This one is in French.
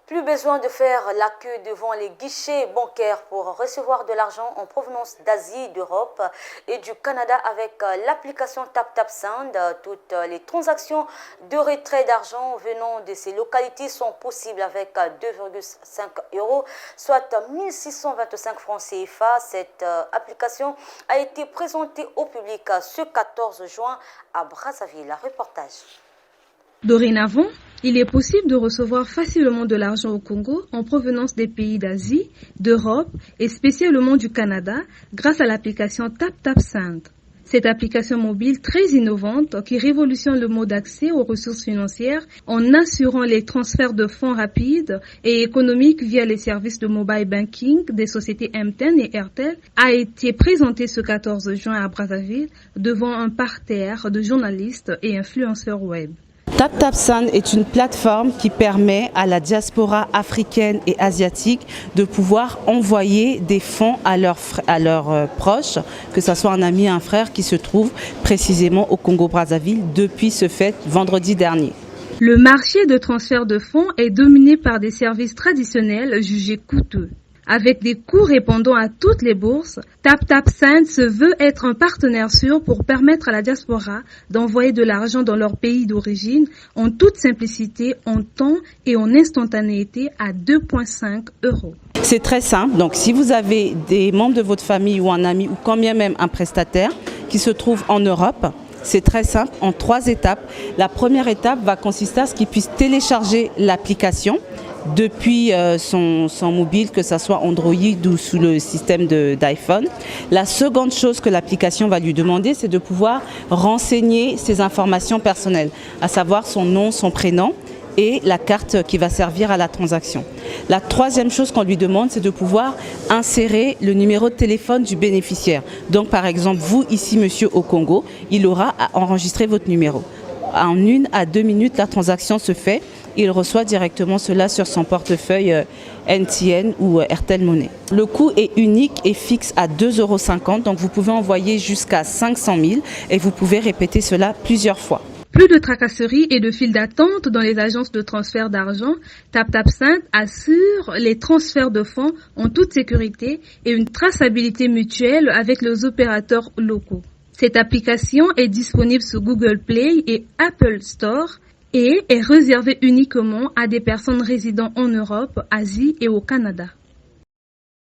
Plus besoin de faire la queue devant les guichets bancaires pour recevoir de l'argent en provenance d'Asie, d'Europe et du Canada avec l'application TapTapSend. Toutes les transactions de retrait d'argent venant de ces localités sont possibles avec 2,5 euros, soit 1625 francs CFA. Cette application a été présentée au public ce 14 juin à Brazzaville. Reportage. Dorénavant, il est possible de recevoir facilement de l'argent au Congo en provenance des pays d'Asie, d'Europe et spécialement du Canada grâce à l'application TapTapSend. Cette application mobile très innovante qui révolutionne le mode d'accès aux ressources financières en assurant les transferts de fonds rapides et économiques via les services de mobile banking des sociétés MTN et Airtel a été présentée ce 14 juin à Brazzaville devant un parterre de journalistes et influenceurs web. TapTapSend est une plateforme qui permet à la diaspora africaine et asiatique de pouvoir envoyer des fonds à leurs proches, que ce soit un ami, un frère qui se trouve précisément au Congo-Brazzaville depuis ce fait vendredi dernier. Le marché de transfert de fonds est dominé par des services traditionnels jugés coûteux. Avec des coûts répondant à toutes les bourses, TapTapSend se veut être un partenaire sûr pour permettre à la diaspora d'envoyer de l'argent dans leur pays d'origine en toute simplicité, en temps et en instantanéité à 2,5 euros. C'est très simple, donc si vous avez des membres de votre famille ou un ami ou quand bien même un prestataire qui se trouve en Europe, c'est très simple, en 3 étapes. La première étape va consister à ce qu'il puisse télécharger l'application depuis son mobile, que ce soit Android ou sous le système d'iPhone. La seconde chose que l'application va lui demander, c'est de pouvoir renseigner ses informations personnelles, à savoir son nom, son prénom et la carte qui va servir à la transaction. La troisième chose qu'on lui demande, c'est de pouvoir insérer le numéro de téléphone du bénéficiaire. Donc par exemple, vous ici, monsieur, au Congo, il aura à enregistrer votre numéro. En 1 à 2 minutes, la transaction se fait. Il reçoit directement cela sur son portefeuille MTN ou Airtel Money. Le coût est unique et fixe à 2,50 euros, donc vous pouvez envoyer jusqu'à 500 000 et vous pouvez répéter cela plusieurs fois. Plus de tracasseries et de files d'attente dans les agences de transfert d'argent, TapTapSend assure les transferts de fonds en toute sécurité et une traçabilité mutuelle avec les opérateurs locaux. Cette application est disponible sur Google Play et Apple Store et est réservée uniquement à des personnes résidant en Europe, Asie et au Canada.